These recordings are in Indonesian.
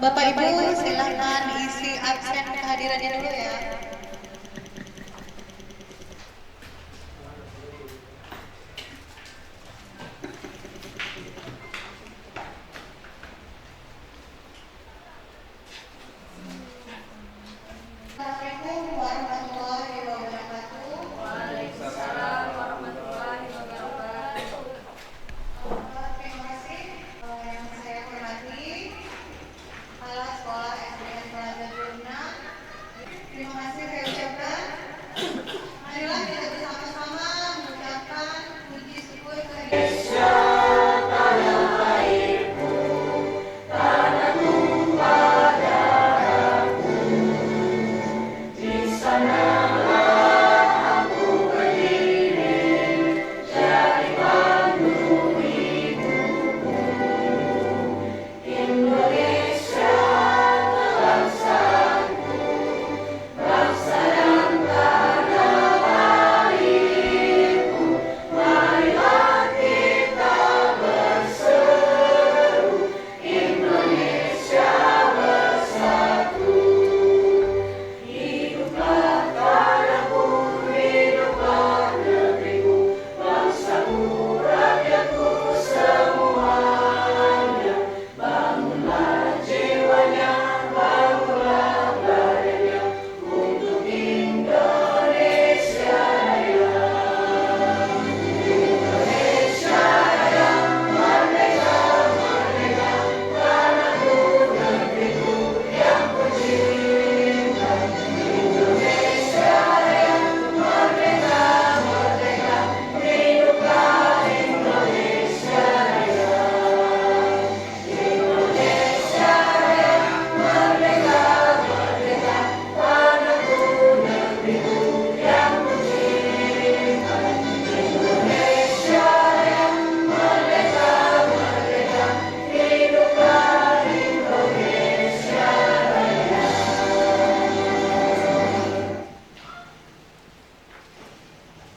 Bapak Ibu silahkan isi absen kehadirannya dulu ya. Assalamualaikum warahmatullahi wabarakatuh. Waalaikumsalam warahmatullahi wabarakatuh. Terima kasih yang saya hormati Kepala Sekolah SDN Telaga Durna. Terima kasih saya ucapkan. Marilah kita bersama-sama mengucapkan puji syukur kehadiran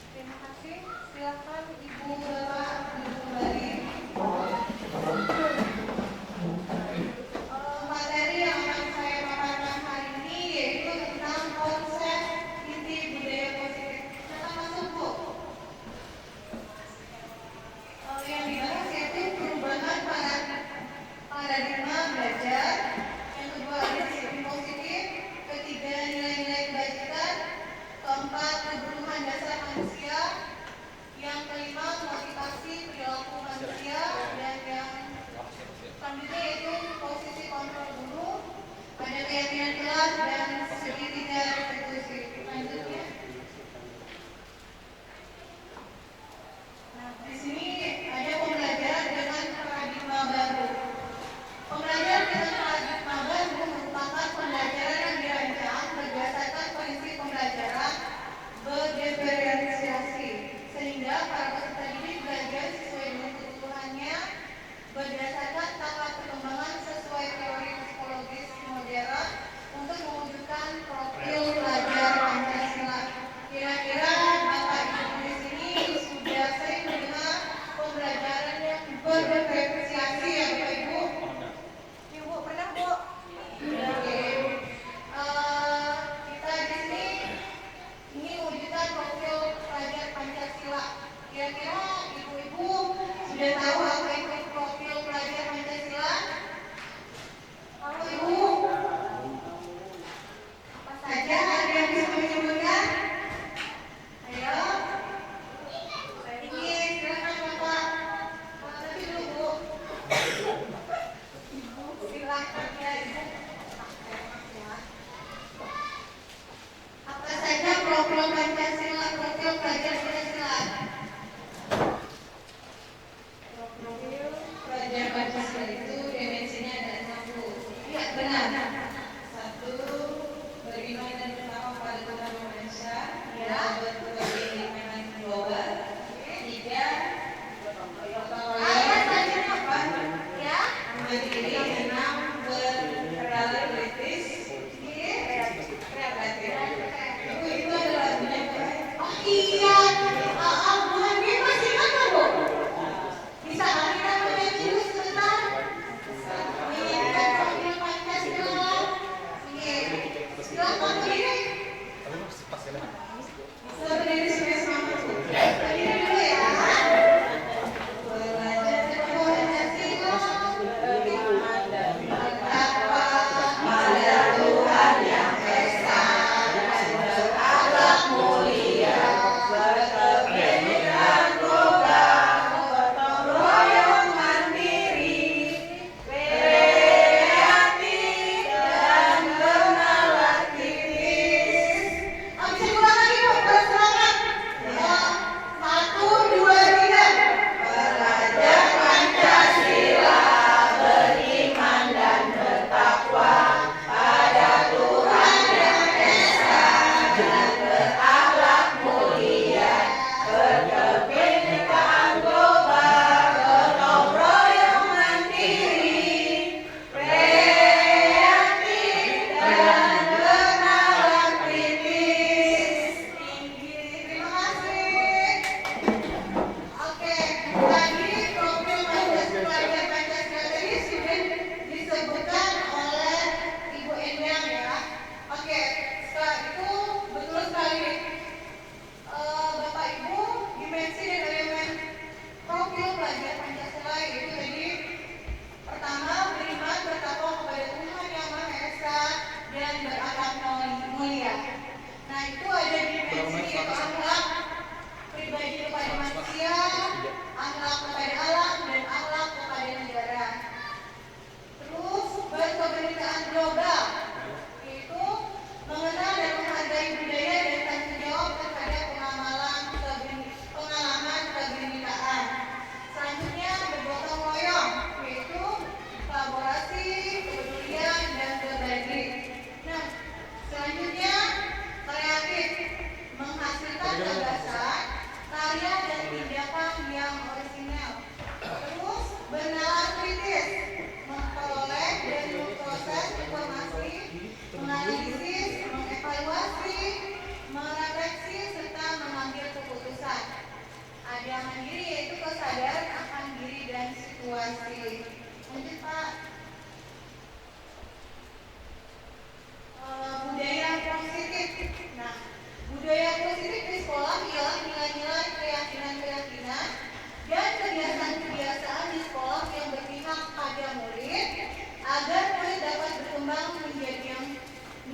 Terima kasih. Silakan Ibu Bapak duduk kembali. Materi yang akan saya paparkan hari ini yaitu tentang konsep inti budaya positif. Silakan masuk Bu. Yang dibahas yaitu perubahan paradigma belajar. Yang kedua ada disiplin positif. Ketiga nilai-nilai kebajikan. Keempat kebutuhan dasar manusia. Yang kelima motivasi perilaku manusia. Dan yang selanjutnya yaitu posisi kontrol guru. Ada keyakinan kelas dan segitiga restitusi. Lanjutnya. Nah, di sini ada pembelajaran dengan paradigma baru. Pembelajaran dengan paradigma baru merupakan pembelajaran yang dirancang berdasarkan prinsip pembelajaran berdiferensiasi, sehingga para peserta didik belajar sesuai dengan kebutuhannya berdasarkan tahap perkembangan sesuai teori psikologis modern untuk mewujudkan profil pelajar Pancasila. Kira-kira Bapak Ibu di sini sudah sering mendengar pembelajaran yang berdiferensiasi ya Bapak Ibu? Ibu pernah Bu? Oke. Kita di sini ini mewujudkan profil pelajar Pancasila. Kira-kira ibu-ibu sudah tahu apa itu profil pelajar Pancasila? Halo Ibu? Apa saja ada yang bisa menyebutkan? Ayo. Ini silakan Bapak. Nanti dulu Bu. Silakan ya Ibu. Apa saja profil Pancasila, profil pelajar Pancasila? Profil pelajar Pancasila itu dimensinya ada 6. Iya benar. 1. Beriman dan bertakwa pada Tuhan Yang Maha Esa. 2. Berbagai keimanan global. 3. Ayat tadi apa? Ya. Mandiri. 6. Berrelasi kritis. Kreatif. Itu adalah lagunya. Oh iya. Bulan ini masih ingat kan Bu? Bisa kita menyanyi dulu sebentar. Ini kan profil Pancasila.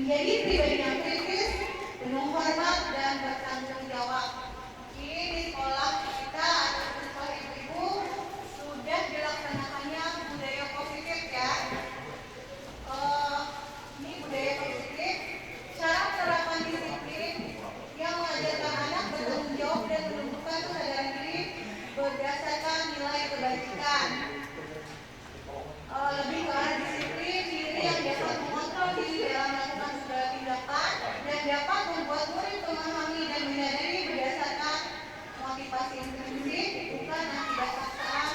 menjadi pribadi yang kritis, penuh hormat dan bertanggung jawab. Ini di sekolah kita atau di sekolah ibu-ibu sudah dilaksanakannya budaya positif ya. Ini budaya positif, cara penerapan disiplin yang mengajarkan anak bertanggung jawab dan menumbuhkan kesadaran diri berdasarkan nilai kebajikan. Lebih ke arah disiplin diri yang dapat mengontrol diri dalam melakukan segala tindakan dan dapat membuat murid memahami dan menyadari berdasarkan motivasi intrinsik, bukan akibat paksaan,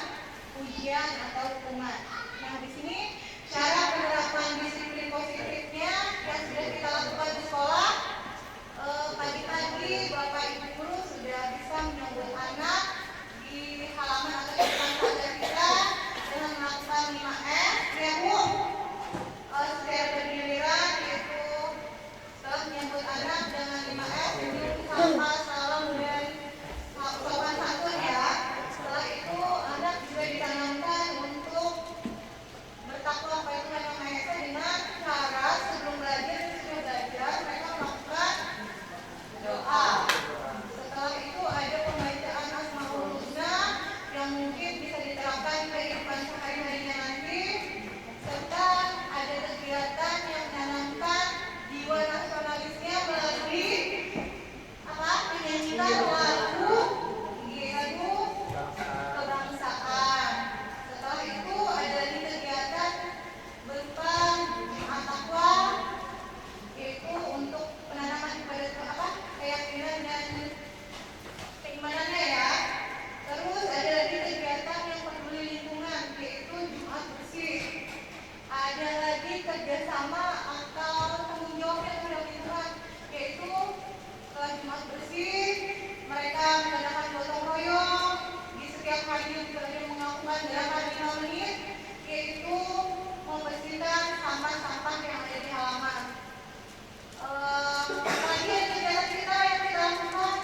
ujian atau hukuman. Nah, di sini cara penerapan disiplin positifnya yang sudah kita lakukan di sekolah. Pagi-pagi Bapak Ibu guru sudah bisa menyambut anak di halaman atau di depan kelas kita dengan melakukan 5S ya Bu. Secara bergiliran yaitu setelah menyambut anak dengan 5S minum sampah salam dan sopan santun ya. Setelah itu anak juga ditanamkan untuk bertakwa kepada Tuhan Yang Maha Esa dengan cara sebelum belajar mereka melakukan doa. Setelah itu ada pembacaan Asmaul Husna yang mungkin bisa diterapkan di kehidupan sehari-harinya nanti, serta ada kegiatan yang menanamkan jiwa nasionalisnya melalui menyanyikan lagu kebangsaan. Setelah itu ada lagi kegiatan berupa Jumat Takwa, yaitu untuk penanaman kepada keyakinan dan keimanannya ya. Terus ada lagi kegiatan yang peduli lingkungan, yaitu Jumat Bersih. Ada lagi kerjasama atau tanggung jawab yang terhadap lingkungan, yaitu Jumat Bersih. Mereka mengadakan gotong royong di setiap hari juga ada melakukan gerakan 5 menit, yaitu membersihkan sampah-sampah yang ada di halaman. Lagi ada kegiatan kita yang kita lakukan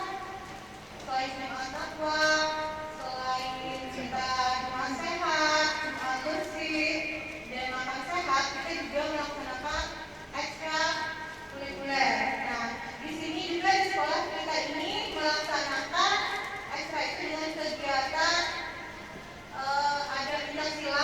selain Jumat Takwa, selain kita Jumat sehat, Jumat bersih, dan makan sehat, kita juga melaksanakan ekstra kulikuler. Nah, di sini juga di sekolah kita ini melaksanakan ekstra itu dengan kegiatan ada pencaksilat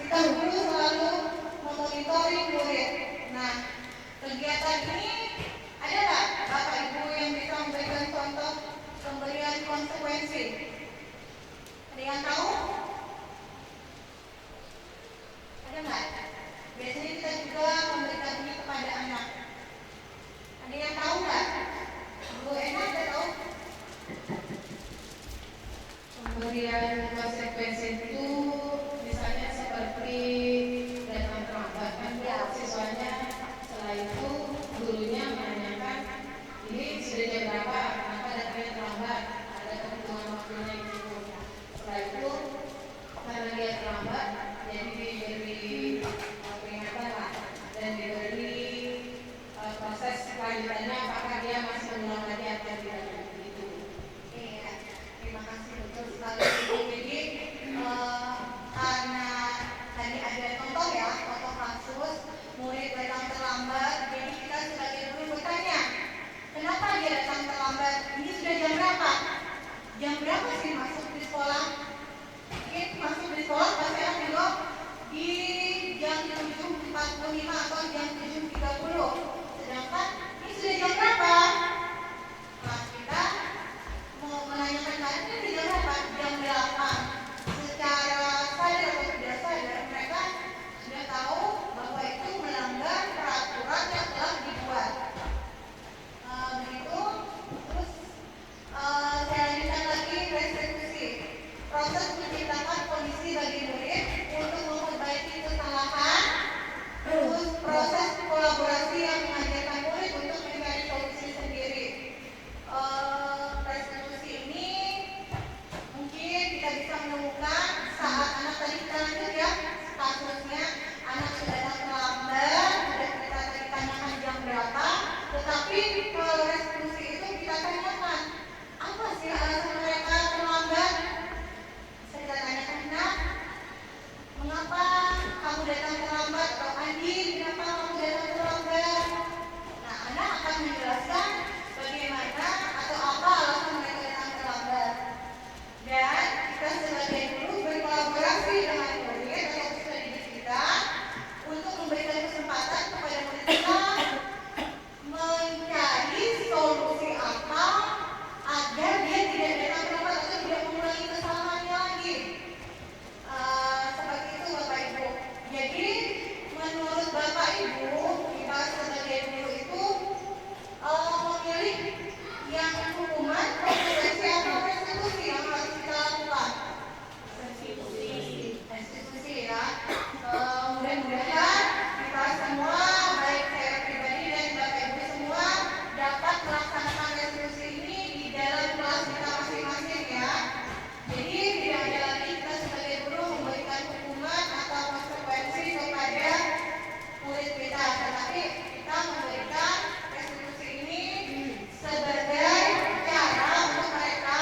kita guru selalu memonitoring murid. Nah, kegiatan ini ada nggak Bapak Ibu yang bisa memberikan contoh pemberian konsekuensi? Ada yang tahu? Ada nggak? Biasanya kita juga memberikan ini kepada anak. Ada yang tahu nggak? Bu Ena ada tahu? Pemberian konsekuensi itu misalnya seperti datang terlambat kan siswanya, setelah itu gurunya menanyakan ini sudah jam berapa, kenapa datangnya terlambat, ada kebutuhan waktunya itu. Setelah itu karena dia terlambat jadi diberi peringatan lah dan diberi proses selanjutnya apakah dia masih mengulang lagi atau tidak gitu. Iya, terima kasih betul sekali Ibu. Jadi karena tadi ada contoh ya, contoh kasus murid datang terlambat, jadi kita sebagai guru bertanya, kenapa dia datang terlambat? Ini sudah jam berapa? Jam berapa sih masuk di sekolah? Mungkin masuk di sekolah pasti ada juga di jam 7.45 atau jam 7.30. Sedangkan ini sudah jam berapa? Nah, kita mau menanyakan kalian ini jam berapa? Jam 8. Secara sadar atau tidak sadar mereka sudah tahu bahwa itu melanggar peraturan yang telah dibuat. Begitu. Terus saya lanjutkan lagi restitusi. Proses menciptakan kondisi bagi murid untuk memperbaiki kesalahan. Terus proses kolaborasi yang mengajarkan murid untuk mencari solusi sendiri. Restitusi ini mungkin kita bisa menemukan saat anak tadi kita lanjut ya kasusnya anak sudah datang terlambat, sudah kita tadi tanyakan jam berapa, tetapi kalau restitusi itu kita tanyakan apa sih alasan mereka terlambat. Saya tanyakan, nak, mengapa kamu datang terlambat? Atau Andi, kenapa kamu datang terlambat? Nah, anak akan menjelaskan bagaimana atau apa alasan mereka datang terlambat. Dan kita sebagai guru berkolaborasi dengan murid atau siswa didik kita untuk memberikan kesempatan kepada murid kita mencari solusi apa agar dia tidak datang terlambat atau tidak mengulangi kesalahannya lagi. Seperti itu Bapak Ibu. Jadi menurut Bapak Ibu kita sebagai guru itu memilih yang hukuman, konsekuensi atau restitusi yang harus kita lakukan. Restitusi ya. Mudah-mudahan kita semua baik saya pribadi dan Bapak Ibu semua dapat melaksanakan restitusi ini di dalam kelas kita masing-masing ya. Jadi tidak ada lagi kita sebagai guru memberikan hukuman atau konsekuensi kepada murid kita, tetapi kita memberikan restitusi ini sebagai cara untuk mereka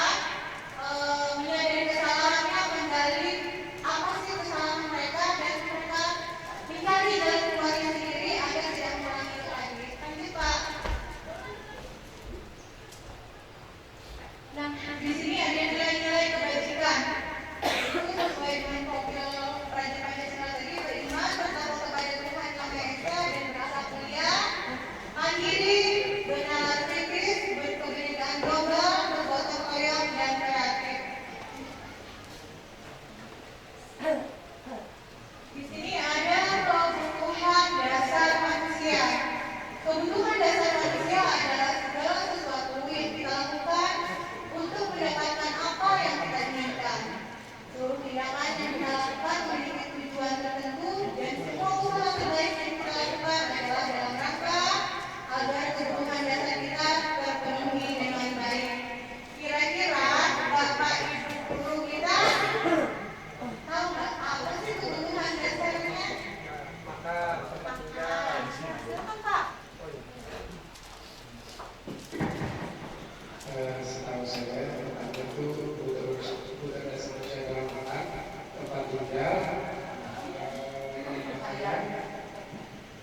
menyadari kesalahannya, menggali apa sih kesalahan mereka dan mereka mencari jalan keluarnya sendiri agar tidak mengulangi itu lagi. Lanjut Pak. Nah, di sini ada nilai-nilai kebajikan. Itu sesuai dengan profil Praja Pancasila tadi, beriman, bertakwa kepada Tuhan Yang Maha Esa dan berakhlak mulia, mandiri, benar kritis, berkebinekaan global, bergotong royong dan kreatif. Di sini ada kebutuhan dasar manusia. Kebutuhan dasar manusia adalah segala sesuatu yang kita lakukan untuk mendapatkan apa yang kita inginkan. Seluruh tindakan yang kita lakukan memiliki tujuan tertentu dan semua usaha terbaik yang kita lakukan adalah dalam rangka agar kebutuhan dasar kita terpenuhi dengan baik. Kira-kira Bapak Ibu guru kita tahu nggak apa sih kebutuhan dasarnya? Makan, tempat tinggal. Silakan Pak. Setahu saya ada itu kebutuhan dasar manusia dalam makan, tempat tinggal, pakaian,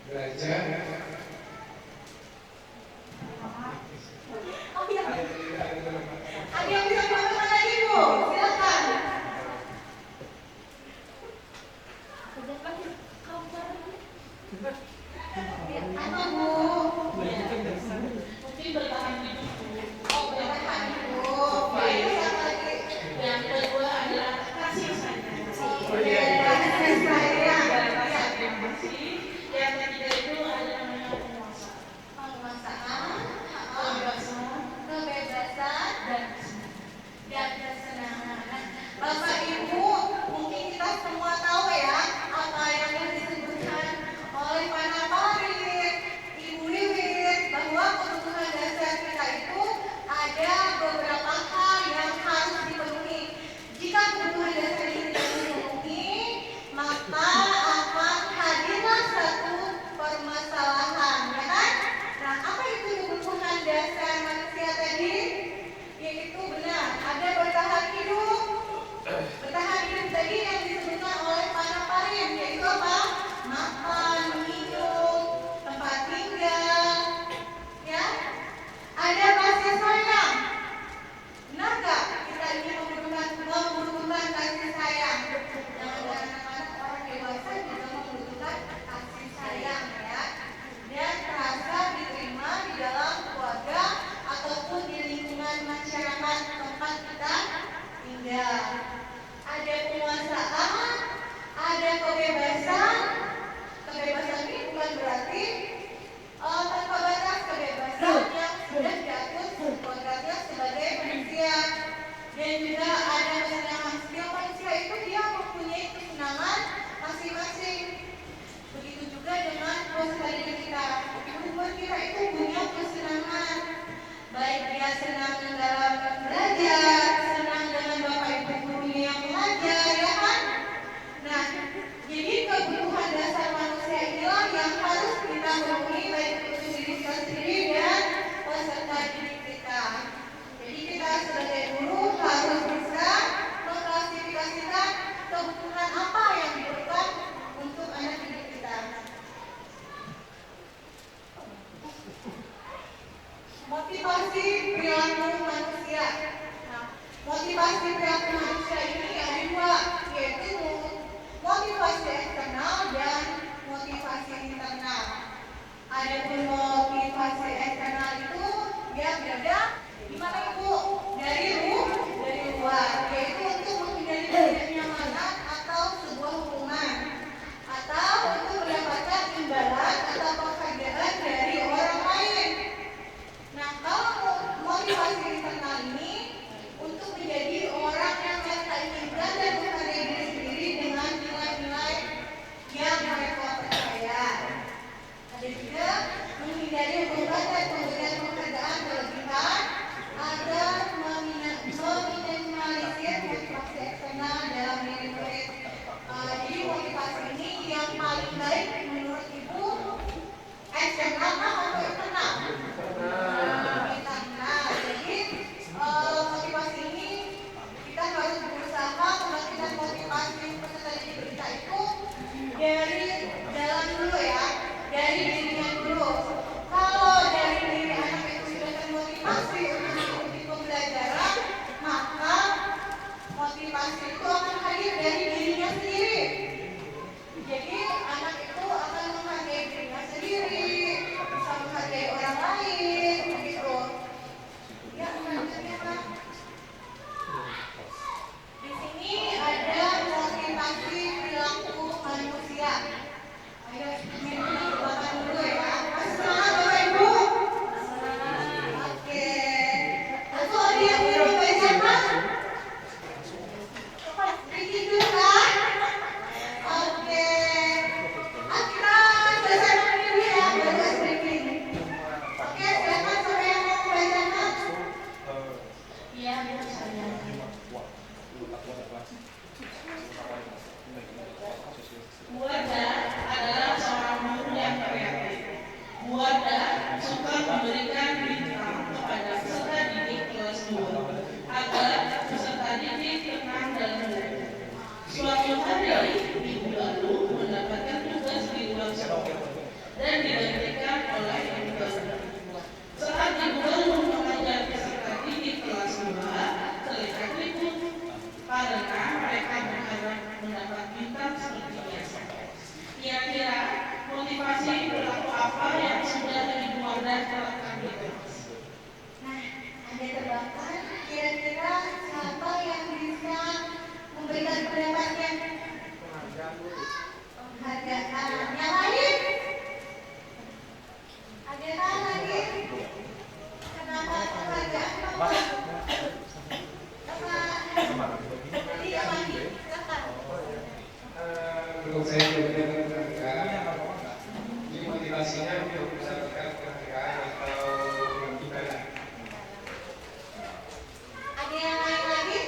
belajar. Oh iya. Ada yang bisa menambahkan lagi Bu? Silakan. Apa Bu? Mungkin bertahan hidup. Oh, bertahan hidup. Baik, apa lagi? Yang kedua adalah kasih sayang. Kasih sayang. Yang bersih. Yang ketiga itu ada namanya penguasaan. Penguasaan, Kebebasan kebebasan, dan kesenangan. Bapak Ibu, mungkin kita semua tahu ya apa yang disebutkan oleh Pak Naparit, Ibu Wiwit, bahwa kebutuhan dasar kita itu ada beberapa hal yang harus dipenuhi. Jika kebutuhan dasar ini tidak dipenuhi, untuk saya belajar penghargaan. Ini motivasinya untuk mendapatkan penghargaan atau gimana? Ada yang lain lagi?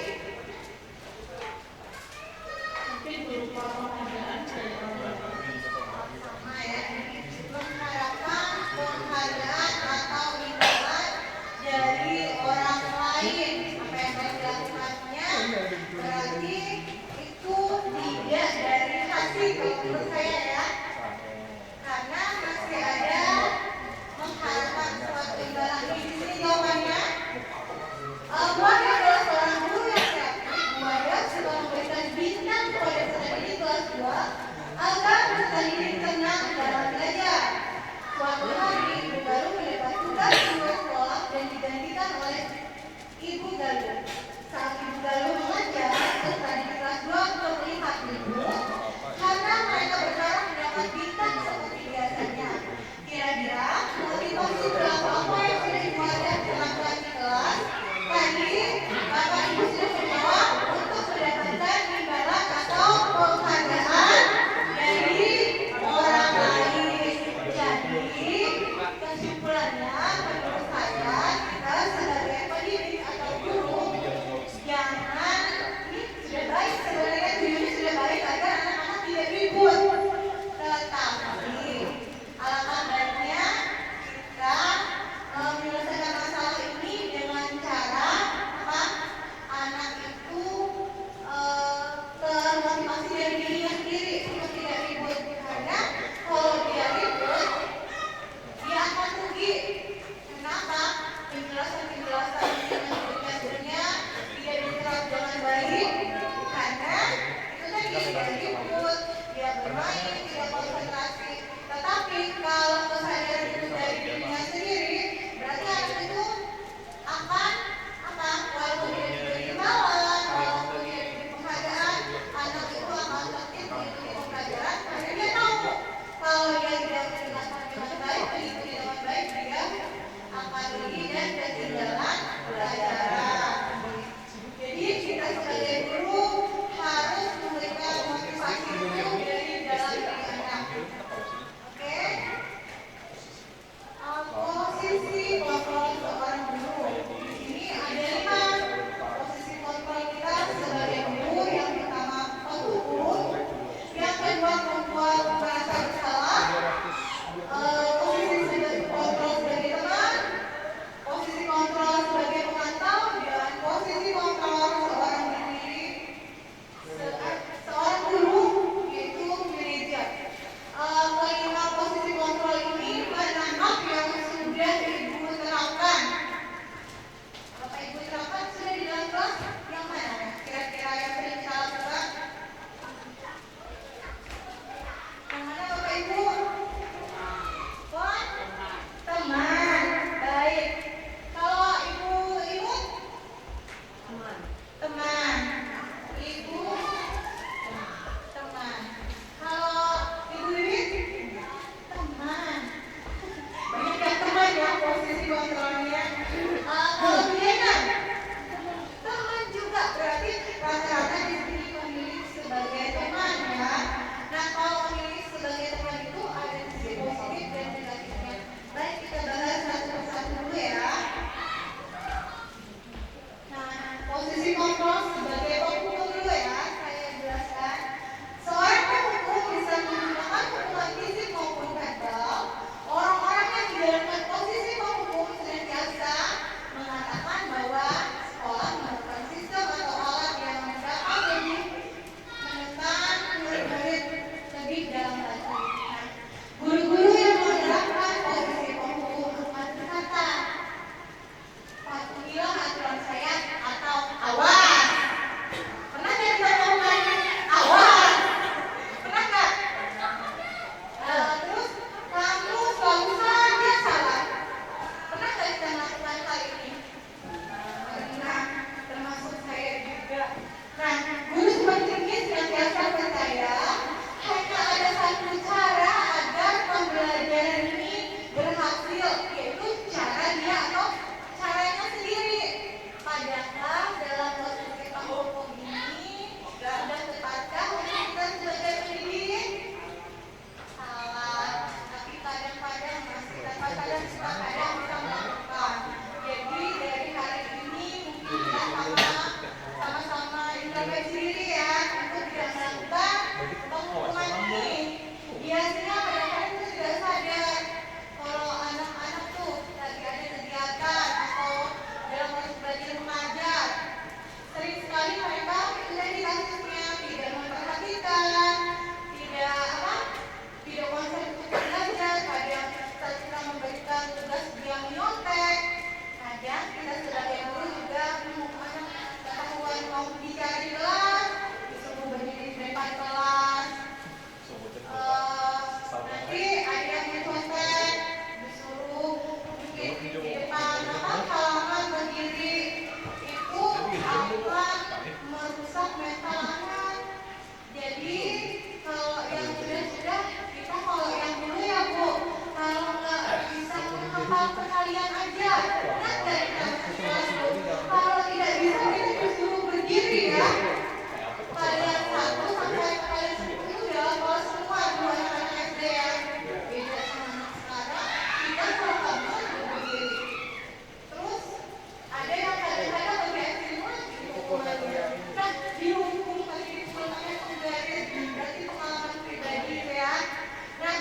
Mungkin berupa penghargaan kayak Sama ya. Mengharapkan penghargaan atau imbalan dari orang lain. Apa yang telah dilakukannya berarti itu tidak dari hati kalau menurut saya ya. Karena masih ada mengharapkan suatu imbalan. Di sini jawabannya. Muhammad adalah seorang guru yang kreatif. Muhammad suka memberikan bintang kepada peserta didik kelas 2 agar peserta didik tenang dalam belajar. Suatu hari, Ibu Galuh mendapat tugas di luar sekolah dan digantikan oleh Ibu Galuh. Saat Ibu Galuh mengajar, peserta didik kelas 2 untuk melihat Ibu karena mereka berharap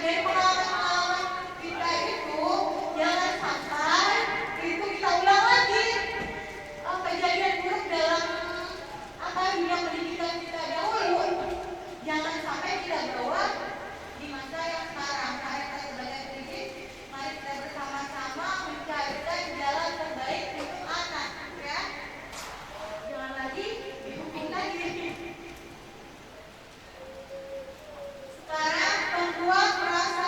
dari pengalaman-pengalaman kita itu jangan sampai itu kita ulang lagi. Kejadian buruk dalam dunia pendidikan kita dahulu jangan sampai kita bawa di masa yang sekarang. Mari kita sebagai pendidik, mari kita bersama-sama mencarikan jalan terbaik untuk anak, ya. Jangan lagi dihukum lagi. Sekarang membuat merasa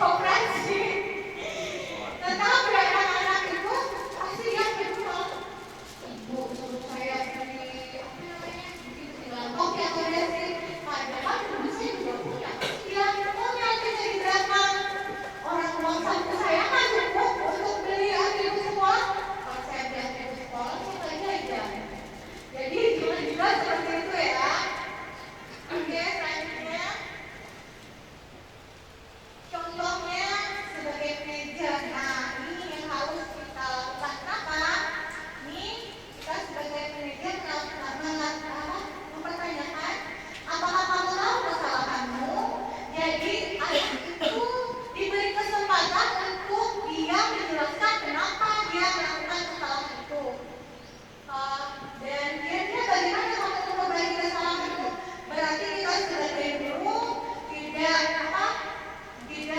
koperasi. Tetapi anak-anak itu pasti yang kedua, ibu suruh saya beli apa namanya, bilang kopi atau desi. Padahal dulu saya juga punya. Ya, oh nanti jadi berapa? Orang uang saku saya kan cukup untuk beli atribut sekolah. Kalau saya beli atribut sekolah, saya jajan. Jadi juga seperti itu ya. Oke, selanjutnya. Contohnya sebagai meja. Nah, ini yang harus kita lakukan. Kenapa? Ini kita sebagai meja mempertanyakan apakah kamu tahu kesalahanmu? Jadi anak itu diberi kesempatan untuk dia menjelaskan kenapa dia melakukan kesalahan itu. Dan dia bagaimana kamu memperbaiki kesalahan itu? Berarti kita sebagai guru tidak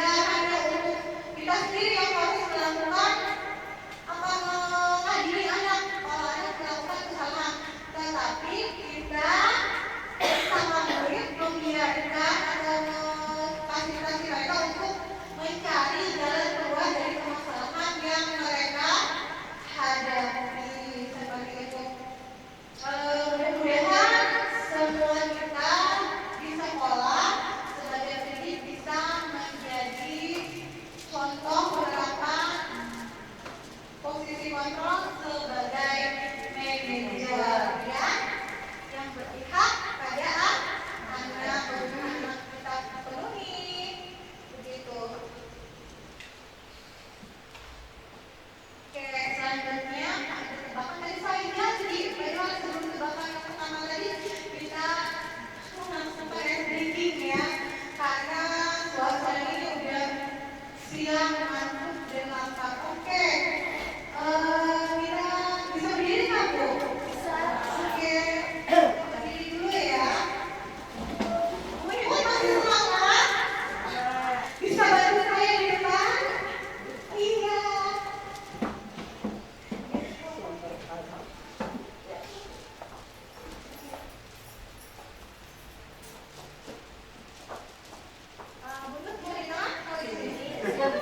hanya untuk kita sendiri yang harus melakukan mengadili anak kalau anak melakukan kesalahan, tetapi kita sama murid membiarkan atau memfasilitasi mereka untuk mencari jalan keluar dari permasalahan yang mereka hadapi seperti itu. Mudah-mudahan semua kita di sekolah sebagai pendidik bisa menjadi contoh penerapan posisi kontrol sebagai manajer ya, yang berpihak pada anak kita penuhi begitu. Oke, selanjutnya ada tebakan dari saya. Jadi bagaimana sebelum tebakan yang pertama tadi kita langsung pada breaking ya, karena suasana ini udah siang ngantuk dan lapar. Oke, kita bisa berdiri nggak Bu? Bisa. Oke, berdiri dulu ya. Bu masih semangat? Bisa bantu saya di depan? Iya. Bunut boleh kan? Kalau di sini. Berdiri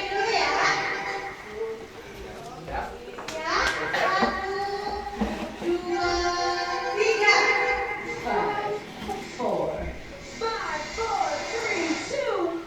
dulu ya. Ya, 1, 2, 3. 5, 4, 3, 2.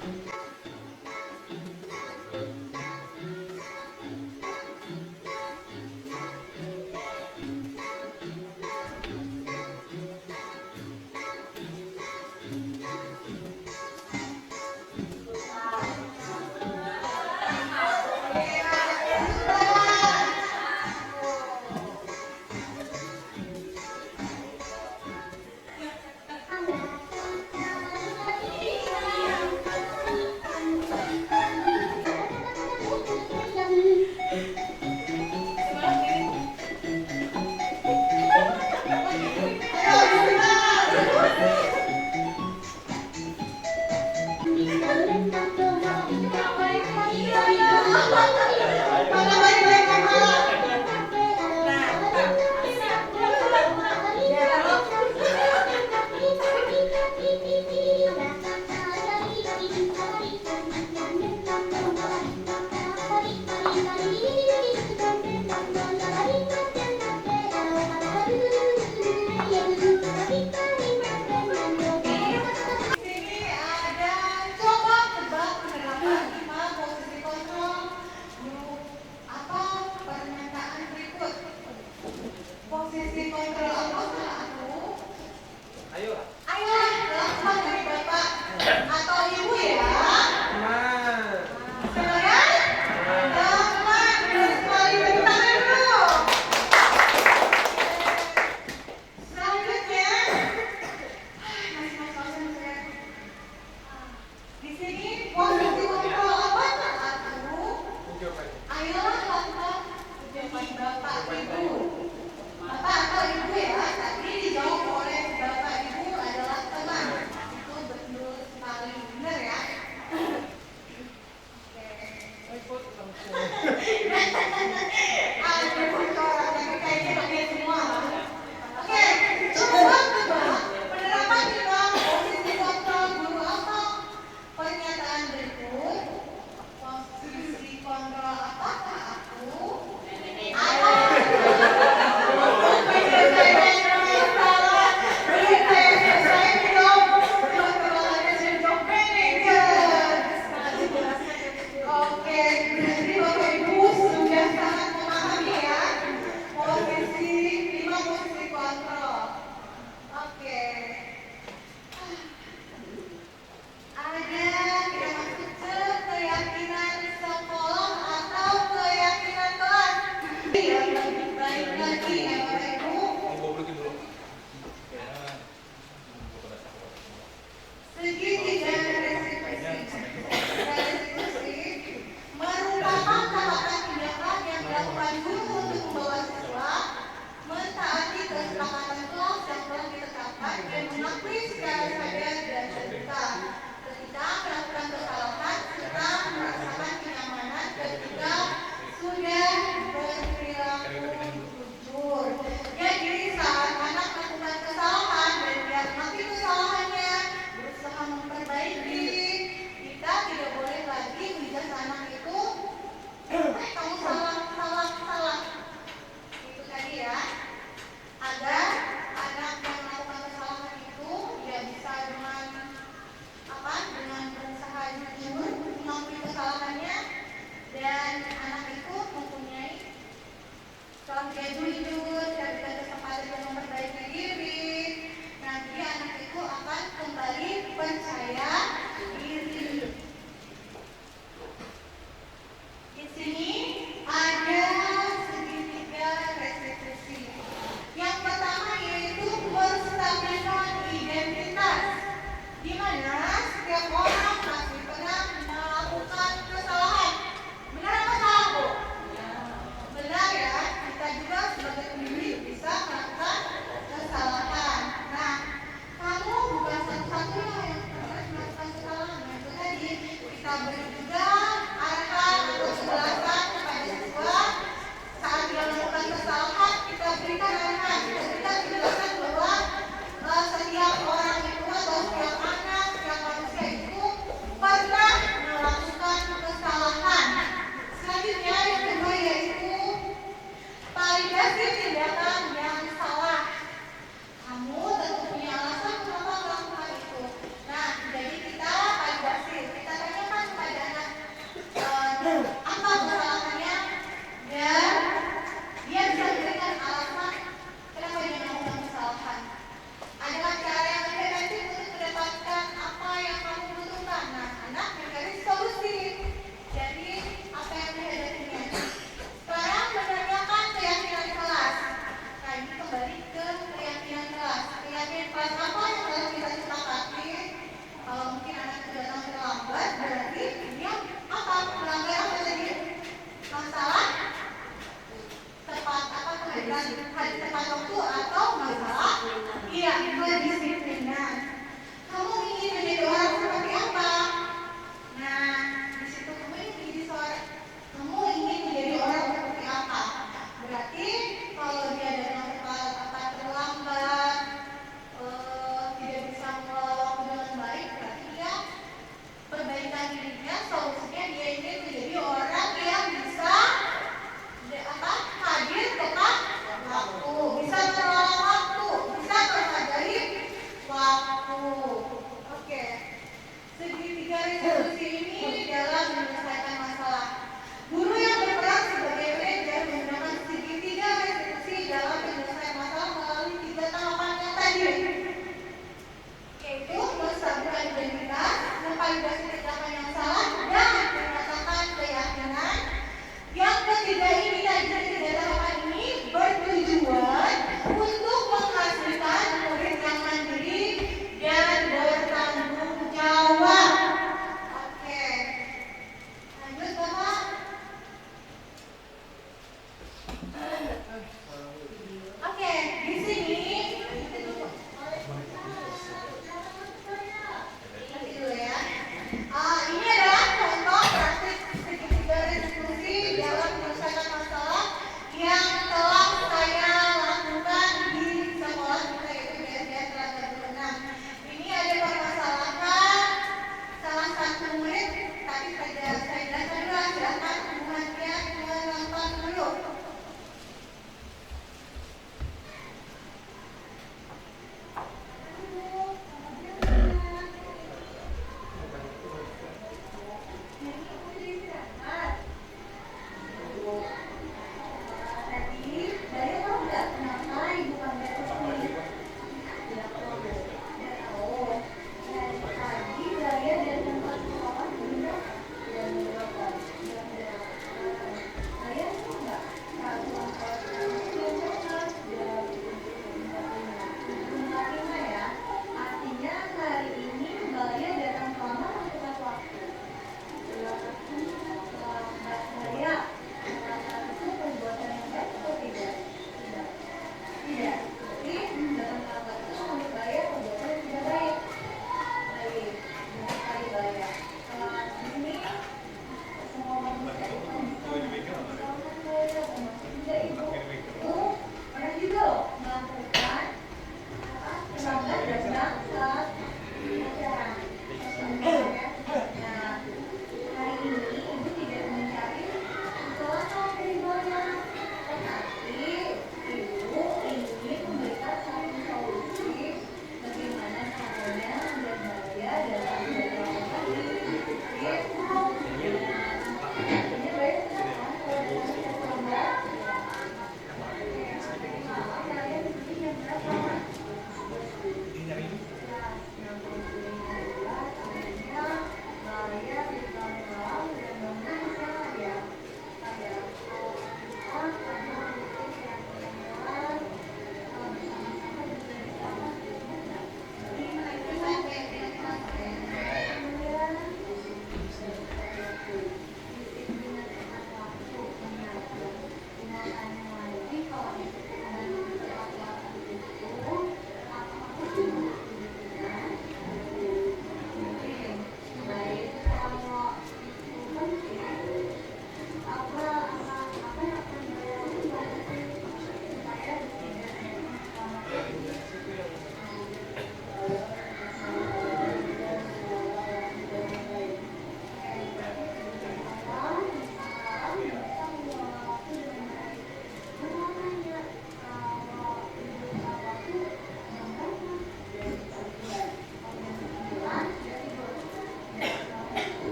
Sini ada coba tebak penerapan 5 posisi kontrol. Apa pernyataan berikut? Posisi kontrol apa salah aku? Ayo, gampang kita beri juga arahan atau penjelasan kepada siswa saat dia melakukan kesalahan. Kita berikan arahan, kita berikan penjelasan bahwa setiap orang itu atau setiap anak, setiap manusia itu pernah melakukan kesalahan. Selanjutnya yang kedua yaitu validasi tindakan yang salah. Kamu tentu punya alasan kenapa melakukan itu. Nah, jadi kita validasi, kita tanyakan kepada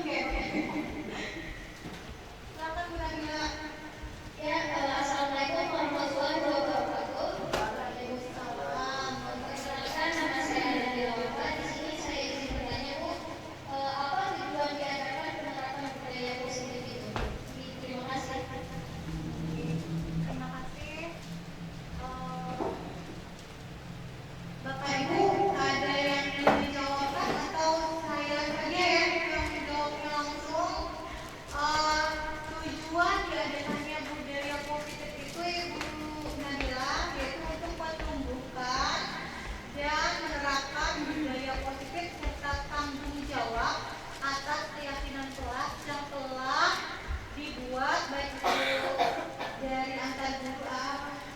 Oke. Silakan Bu Nabila. Ya, assalamualaikum warahmatullahi wabarakatuh. Waalaikumsalam. Perkenalkan, nama saya Nabila Wafat. Di sini saya izin bertanya, Bu, apa tujuan diadakan penerapan budaya positif itu? Terima kasih. Terima kasih. Bapak Ibu ada yang ingin dijawabkan atau saya saja ya yang menjawabnya langsung? Tujuan diadakannya budaya positif itu Ibu Nabila yaitu untuk menumbuhkan dan menerapkan budaya positif serta tanggung jawab atas keyakinan kelas yang telah dibuat baik itu dari antar guru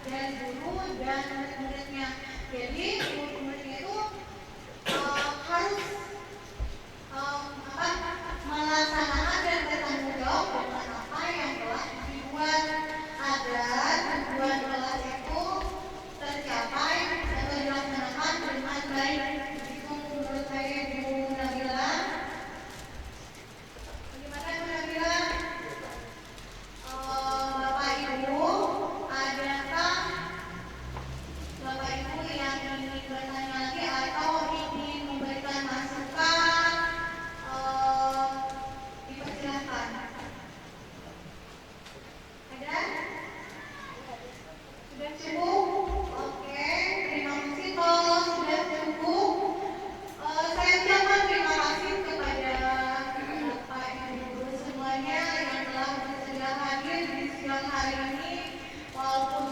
dari guru dan murid-muridnya. Jadi murid-muridnya itu harus melaksanakan dan bertanggung jawab dengan apa yang telah dibuat agar tujuan kelas itu tercapai atau dilaksanakan dengan baik. Itu menurut saya Ibu Nabila. Bagaimana Bu Nabila? Bapak Ibu, adakah Bapak Ibu yang ingin bertanya lagi atau ingin memberikan masukan? Dipersilakan. Ada? Sudah cukup? Oke, terima kasih. Kalau sudah cukup, saya ucapkan terima kasih kepada Bapak Ibu guru semuanya yang telah bersedia hadir di siang hari ini. Walaupun